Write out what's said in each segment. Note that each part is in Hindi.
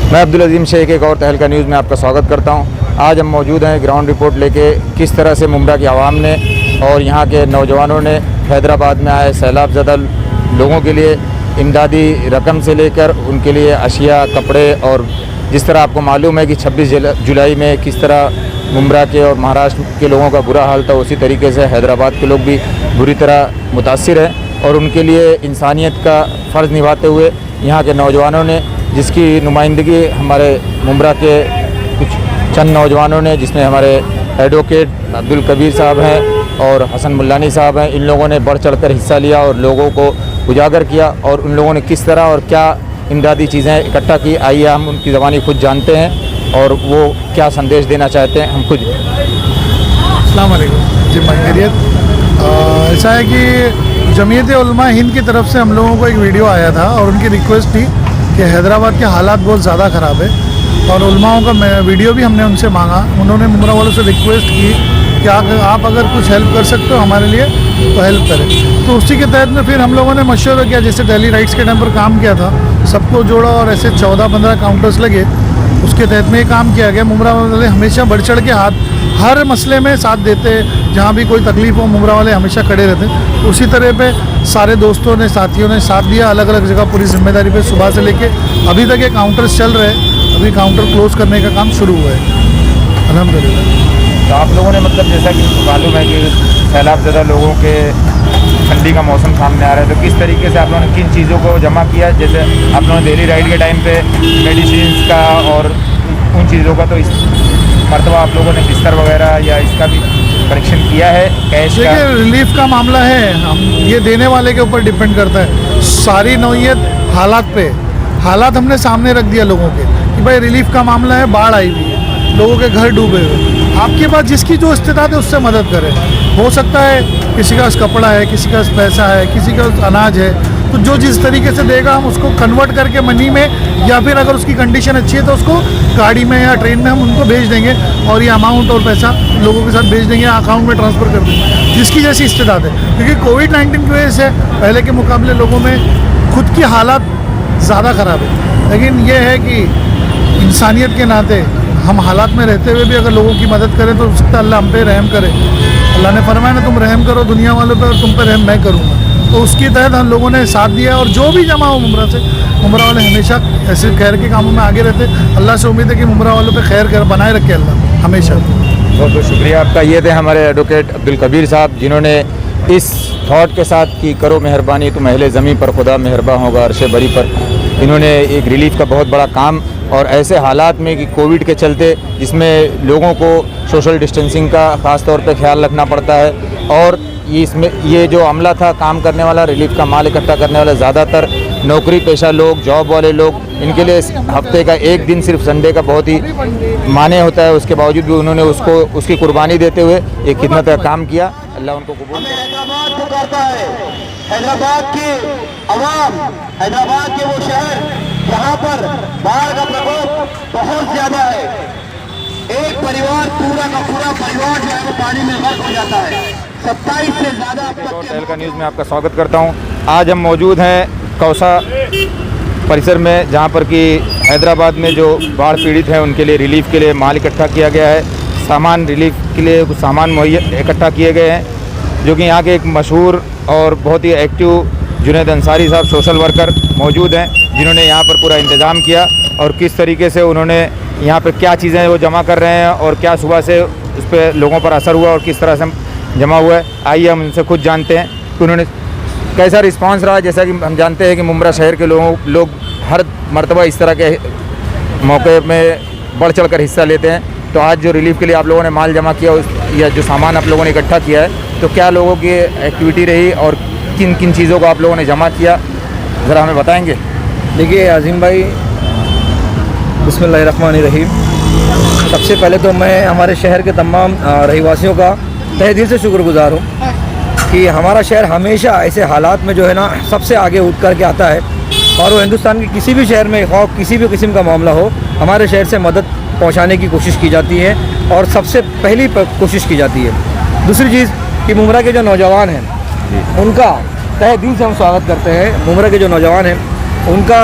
मैं अब्दुल अजीम शेख एक और तहलका न्यूज़ में आपका स्वागत करता हूं। आज हम मौजूद हैं ग्राउंड रिपोर्ट लेके किस तरह से मुमरा की आवाम ने और यहां के नौजवानों ने हैदराबाद में आए सैलाब ज़दा लोगों के लिए इमदादी रकम से लेकर उनके लिए अशिया, कपड़े और जिस तरह आपको मालूम है कि 26 जुलाई में किस तरह मुमरा के और महाराष्ट्र के लोगों का बुरा हाल था, उसी तरीके से हैदराबाद के लोग भी बुरी तरह मुतासिर हैं और उनके लिए इंसानियत का फ़र्ज़ निभाते हुए यहाँ के नौजवानों ने, जिसकी नुमाइंदगी हमारे मुमरा के कुछ चंद नौजवानों ने, जिसमें हमारे एडवोकेट अब्दुल कबीर साहब हैं और हसन मुल्लानी साहब हैं, इन लोगों ने बढ़ चढ़कर हिस्सा लिया और लोगों को उजागर किया और उन लोगों ने किस तरह और क्या इमदादी चीज़ें इकट्ठा की। आइए हम उनकी ज़बानी खुद जानते हैं और वो क्या संदेश देना चाहते हैं, हम खुद। अस्सलाम वालेकुम जी, खैरियत। ऐसा है कि जमीयत उलमा हिंद की तरफ से हम लोगों को एक वीडियो आया था और उनकी रिक्वेस्ट थी कि हैदराबाद के हालात बहुत ज़्यादा ख़राब है और उलमाओं का वीडियो भी हमने उनसे मांगा। उन्होंने मुमरा वालों से रिक्वेस्ट की कि आप अगर कुछ हेल्प कर सकते हो हमारे लिए तो हेल्प करें। तो उसी के तहत में फिर हम लोगों ने मशवरा किया, जैसे दिल्ली राइट्स के टाइम पर काम किया था, सबको जोड़ा और ऐसे 14-15 काउंटर्स लगे, उसके तहत में ये काम किया गया। मुमरा वाले हमेशा बढ़ चढ़ के हर मसले में साथ देते, जहाँ भी कोई तकलीफ़ हो मुमरा वाले हमेशा खड़े रहते। उसी तरह पे सारे दोस्तों ने, साथियों ने साथ दिया, अलग अलग जगह पूरी जिम्मेदारी पे सुबह से लेके अभी तक ये काउंटर्स चल रहे हैं। अभी काउंटर क्लोज़ करने का काम शुरू हुआ है अल्हम्दुलिल्लाह। तो आप लोगों ने मतलब जैसा कि मालूम है कि सैलाब ज़दा लोगों के ठंडी का मौसम सामने आ रहा है, तो किस तरीके से आप लोगों ने किन चीज़ों को जमा किया? जैसे आप लोगों ने दिल्ली राइड के टाइम पे मेडिसिन का और उन चीज़ों का, तो इस मरतबा आप लोगों ने बिस्तर वगैरह या इसका भी कलेक्शन किया है, कैश का? देखिए, रिलीफ का मामला है, हम ये देने वाले के ऊपर डिपेंड करता है। सारी नौइयत हालात पे, हालात हमने सामने रख दिया लोगों के कि भाई रिलीफ का मामला है, बाढ़ आई हुई है, लोगों के घर डूबे हुए, आपके पास जिसकी जो इस्तेताद है उससे मदद करें। हो सकता है किसी का कपड़ा है, किसी का पैसा है, किसी का अनाज है, तो जो जिस तरीके से देगा हम उसको कन्वर्ट करके मनी में, या फिर अगर उसकी कंडीशन अच्छी है तो उसको गाड़ी में या ट्रेन में हम उनको भेज देंगे और ये अमाउंट और पैसा लोगों के साथ भेज देंगे, अकाउंट में ट्रांसफ़र कर देंगे जिसकी जैसी इस्तेताद है। क्योंकि कोविड-19 की वजह से पहले के मुकाबले लोगों में खुद की हालात ज़्यादा ख़राब है, लेकिन ये है कि इंसानियत के नाते हम हालात में रहते हुए भी अगर लोगों की मदद करें तो हो सकता है अल्लाह हम पे रहम करे। अल्लाह ने फरमाया ना, तुम रहम करो दुनिया वालों पे और तुम पे रहम मैं करूँगा। तो उसके तहत हम लोगों ने साथ दिया और जो भी जमा हो मुमरा से, मुमरा वाले हमेशा ऐसे खैर के कामों में आगे रहते। अल्लाह से उम्मीद है कि मुमरा वालों पे खैर बनाए रखे अल्लाह हमेशा। बहुत बहुत शुक्रिया आपका। ये थे हमारे एडवोकेट अब्दुल कबीर साहब, जिन्होंने इस थॉट के साथ कि करो मेहरबानी तुम अहले ज़मीन पर, खुदा मेहरबान होगा अर्शे बरी पर, इन्होंने एक रिलीफ का बहुत बड़ा काम, और ऐसे हालात में कि कोविड के चलते जिसमें लोगों को सोशल डिस्टेंसिंग का ख़ास तौर पे ख्याल रखना पड़ता है, और ये जो अमला था काम करने वाला, रिलीफ का माल इकट्ठा करने वाला, ज़्यादातर नौकरी पेशा लोग, जॉब वाले लोग, इनके लिए हफ्ते का एक दिन सिर्फ संडे का बहुत ही माने होता है, उसके बावजूद भी उन्होंने उसकी कुर्बानी देते हुए एक खिदमत का काम किया। अल्लाह उनको कबूल करे। हैदराबाद को करता है, हैदराबाद की आवाम, हैदराबाद के वो शहर जहाँ पर बाढ़ का प्रकोप बहुत ज़्यादा है, एक परिवार पूरा का पूरा परिवार जो है वो पानी में गर्क हो जाता है। 27 से ज़्यादा अब तक के तहलका न्यूज़ में आपका स्वागत करता हूँ। आज हम मौजूद हैं कौसा परिसर में, जहाँ पर कि हैदराबाद में जो बाढ़ पीड़ित हैं उनके लिए रिलीफ के लिए माल इकट्ठा किया गया है, सामान रिलीफ के लिए कुछ सामान मुहैया इकट्ठा किए गए हैं, जो कि यहाँ के एक मशहूर और बहुत ही एक्टिव जुनैद अंसारी साहब सोशल वर्कर मौजूद हैं, जिन्होंने यहाँ पर पूरा इंतज़ाम किया और किस तरीके से उन्होंने यहाँ पर क्या चीज़ें वो जमा कर रहे हैं और क्या सुबह से उस पर लोगों पर असर हुआ और किस तरह से जमा हुआ है। आइए हम उनसे खुद जानते हैं कि उन्होंने कैसा रिस्पांस रहा। जैसा कि हम जानते हैं कि मुमरा शहर के लोग हर मरतबा इस तरह के मौके में बढ़ चढ़ कर हिस्सा लेते हैं, तो आज जो रिलीफ के लिए आप लोगों ने माल जमा किया या जो सामान आप लोगों ने इकट्ठा किया है, तो क्या लोगों की एक्टिविटी रही और किन किन चीज़ों को आप लोगों ने जमा किया, ज़रा हमें बताएंगे। देखिए अजीम भाई, बिस्मिल्लाहिर्रहमानिर्रहीम। सबसे पहले तो मैं हमारे शहर के तमाम रहवासियों का तहे दिल से शुक्रगुजार हूँ कि हमारा शहर हमेशा ऐसे हालात में जो है ना सबसे आगे उठ कर के आता है, और वो हिंदुस्तान के किसी भी शहर में खौफ किसी भी किस्म का मामला हो, हमारे शहर से मदद पहुँचाने की कोशिश की जाती है और सबसे पहली कोशिश की जाती है। दूसरी चीज़ कि मुमरा के जो नौजवान हैं उनका तहे दिल से हम स्वागत करते हैं। मुमरा के जो नौजवान हैं उनका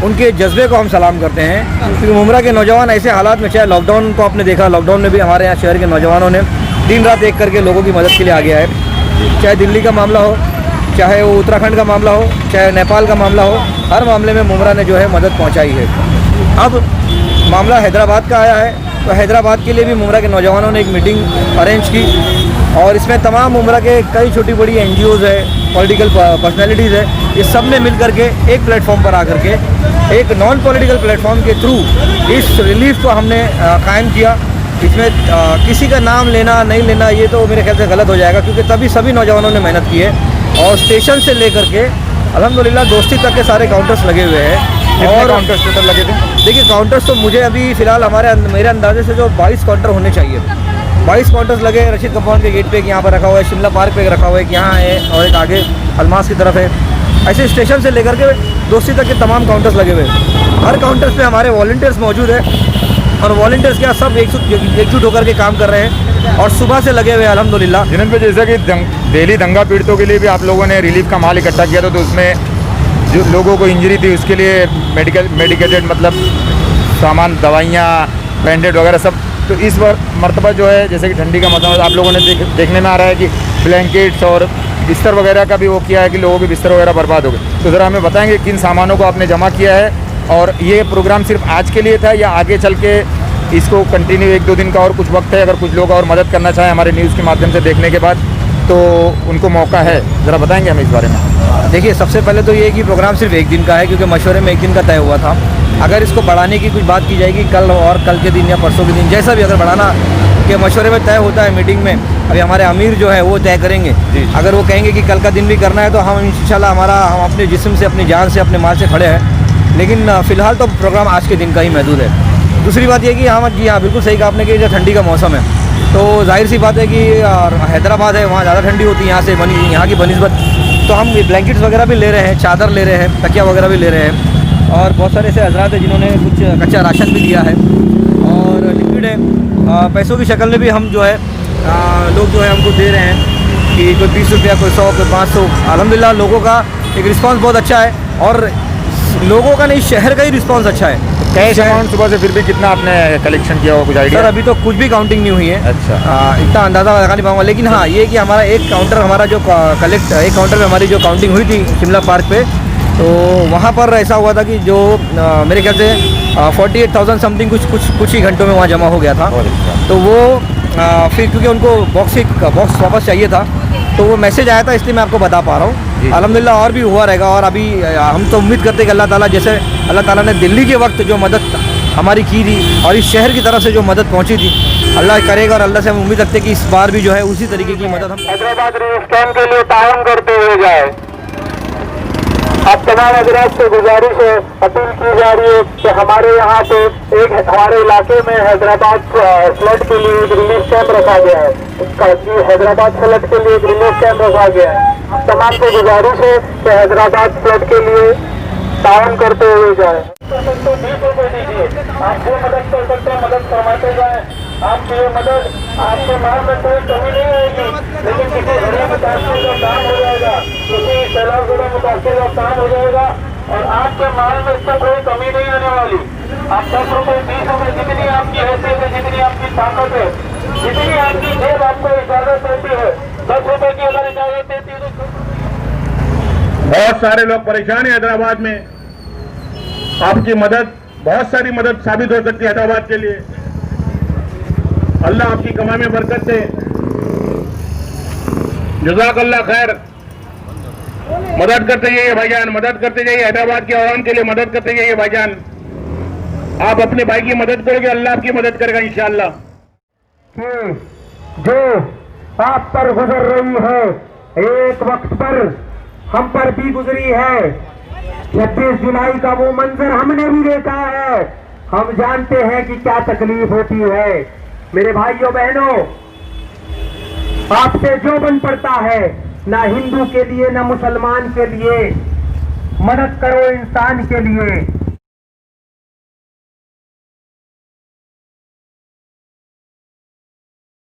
उनके जज्बे को हम सलाम करते हैं, क्योंकि मुमरा के नौजवान ऐसे हालात में, चाहे लॉकडाउन को आपने देखा, लॉकडाउन में भी हमारे यहाँ शहर के नौजवानों ने दिन रात एक करके लोगों की मदद के लिए आ गया है। चाहे दिल्ली का मामला हो, चाहे वो उत्तराखंड का मामला हो, चाहे नेपाल का मामला हो, हर मामले में मुमरा ने जो है मदद पहुँचाई है। अब मामला हैदराबाद का आया है, तो हैदराबाद के लिए भी मुमरा के नौजवानों ने एक मीटिंग अरेंज की और इसमें तमाम मुमरा के कई छोटी बड़ी NGOs है, पॉलिटिकल पर्सनैलिटीज़ है, ये सब ने मिल करके एक प्लेटफॉर्म पर आकर के एक नॉन पॉलिटिकल प्लेटफॉर्म के थ्रू इस रिलीफ को हमने कायम किया। इसमें किसी का नाम लेना नहीं लेना ये तो मेरे ख्याल से गलत हो जाएगा, क्योंकि तभी सभी नौजवानों ने मेहनत की है और स्टेशन से लेकर के अल्हम्दुलिल्लाह दोस्ती तक के सारे काउंटर्स लगे हुए हैं। और काउंटर्स टोटल लगे थे? देखिए काउंटर्स तो मुझे अभी फ़िलहाल मेरे अंदाजे से जो 22 काउंटर होने चाहिए, 22 काउंटर्स लगे। रशीद कंपाउंड के गेट पे एक यहाँ पर रखा हुआ है, शिमला पार्क पे रखा हुआ है, एक यहाँ है और एक आगे अलमास की तरफ है। ऐसे स्टेशन से लेकर के दोस्ती तक के तमाम काउंटर्स लगे हुए हैं। हर काउंटर्स पे हमारे वॉलंटियर्स मौजूद है और वॉलंटियर्स क्या सब एकजुट होकर के काम कर रहे हैं और सुबह से लगे हुए हैं अल्हम्दुलिल्लाह। जिन पे जैसा कि दिल्ली दंगा पीड़ितों के लिए भी आप लोगों ने रिलीफ का माल इकट्ठा किया था, तो उसमें जो लोगों को इंजरी थी उसके लिए मेडिकेटेड मतलब सामान, दवाइयाँ, बैंडेड वगैरह सब। तो इस मरतबा जो है जैसे कि ठंडी का मौसम, आप लोगों ने देखने में आ रहा है कि ब्लैंकेट्स और बिस्तर वगैरह का भी वो किया है कि लोगों के बिस्तर वगैरह बर्बाद हो गए। तो ज़रा हमें बताएंगे किन सामानों को आपने जमा किया है और ये प्रोग्राम सिर्फ आज के लिए था या आगे चल के इसको कंटिन्यू 1-2 दिन का और कुछ वक्त है, अगर कुछ लोग और मदद करना चाहें हमारे न्यूज़ के माध्यम से देखने के बाद तो उनको मौका है, ज़रा बताएंगे हमें इस बारे में। देखिए सबसे पहले तो ये कि प्रोग्राम सिर्फ 1 दिन का है, क्योंकि मशवरे में 1 दिन का तय हुआ था। अगर इसको बढ़ाने की कुछ बात की जाएगी कल और कल के दिन या परसों के दिन, जैसा भी अगर बढ़ाना के मशवरे में तय होता है मीटिंग में, अभी हमारे अमीर जो है वो तय करेंगे। अगर वो कहेंगे कि कल का दिन भी करना है तो हम इंशाल्लाह हम अपने जिस्म से, अपनी जान से, अपने माल से खड़े हैं, लेकिन फ़िलहाल तो प्रोग्राम आज के दिन का ही महदूद है। दूसरी बात ये कि जी हाँ बिल्कुल सही कहा आपने कि जो ठंडी का मौसम है तो जाहिर सी बात है कि हैदराबाद है वहाँ ज़्यादा ठंडी होती है यहाँ की बनिस्बत, तो हम ब्लैंकेट्स वगैरह भी ले रहे हैं, चादर ले रहे हैं, तकिया वगैरह भी ले रहे हैं और बहुत सारे ऐसे हजरात हैं जिन्होंने कुछ कच्चा राशन भी दिया है और लिक्विड है। पैसों की शक्ल में भी हम जो है लोग जो है हमको दे रहे हैं कि कोई 20 रुपया, कोई 100, कोई 500। अल्हम्दुलिल्लाह लोगों का एक रिस्पांस बहुत अच्छा है और लोगों का नहीं, शहर का ही रिस्पांस अच्छा है। कैश अमाउंट सुबह से फिर भी कितना आपने कलेक्शन किया हो, कुछ आइडिया? सर अभी तो कुछ भी काउंटिंग नहीं हुई है। अच्छा। इतना अंदाज़ा लगा नहीं पाऊंगा, लेकिन हाँ ये कि हमारा एक काउंटर एक काउंटर में हमारी जो काउंटिंग हुई थी शिमला पार्क पे, तो वहाँ पर ऐसा हुआ था कि जो मेरे ख्याल से 48,000 समथिंग कुछ ही घंटों में वहाँ जमा हो गया था। तो वो फिर क्योंकि उनको बॉक्स वापस चाहिए था तो वो मैसेज आया था, इसलिए मैं आपको बता पा रहा हूँ। अल्हम्दुलिल्लाह और भी हुआ रहेगा और अभी हम तो उम्मीद करते हैं कि अल्लाह ताला जैसे अल्लाह ताला ने दिल्ली के वक्त जो मदद हमारी की थी और इस शहर की तरफ से जो मदद पहुँची थी, अल्लाह करेगा और अल्लाह से हम उम्मीद रखते हैं कि इस बार भी जो है उसी तरीके की मदद हम हैदराबाद रिलीफ कैंप के लिए ताउन करते हुए जाए। अब तमाम हजरात से गुजारिश है, अपील की जा रही है कि हमारे यहाँ पे हमारे इलाके में हैदराबाद फ्लड के लिए एक रिलीफ कैंप रखा गया है। हैदराबाद फ्लड के लिए एक रिलीफ कैंप रखा गया है। तमाम से गुजारिश है कि हैदराबाद फ्लड के लिए ताउन करते हुए जाए। 20 रुपये दीजिए, आप जो मदद कर सकते हैं मदद करवाते जाए। आपकी ये मदद आपके माल में कोई कमी नहीं आएगी, लेकिन किसी गरीब मुतासिर का काम हो जाएगा, किसी सैलाब मुतासिर का काम हो जाएगा और आपके माल में इसका कोई कमी नहीं आने वाली। आप 10 रुपये, 20 रुपये, जितनी आपकी हैसियत है, जितनी आपकी ताकत है, जितनी आपकी जेब आपको इजाजत देती है, 10 रुपये की अगर इजाजत देती है तो बहुत सारे लोग परेशान हैं हैदराबाद में। आपकी मदद बहुत सारी मदद साबित हो सकती है हैदराबाद के लिए। अल्लाह आपकी कमाई में बरकत दे। जज़ाकल्लाह खैर। मदद करते जाइए भाईजान, मदद करते जाइए, हैदराबाद के आवाम के लिए मदद करते जाइए भाईजान। आप अपने भाई की मदद करोगे, अल्लाह आपकी मदद करेगा इंशाअल्लाह। जो आप पर गुजर रही है, एक वक्त पर हम पर भी गुजरी है। 26 जुलाई का वो मंजर हमने भी देखा है। हम जानते हैं कि क्या तकलीफ होती है। मेरे भाइयों बहनों, आपसे जो बन पड़ता है, ना हिंदू के लिए ना मुसलमान के लिए, मदद करो इंसान के लिए।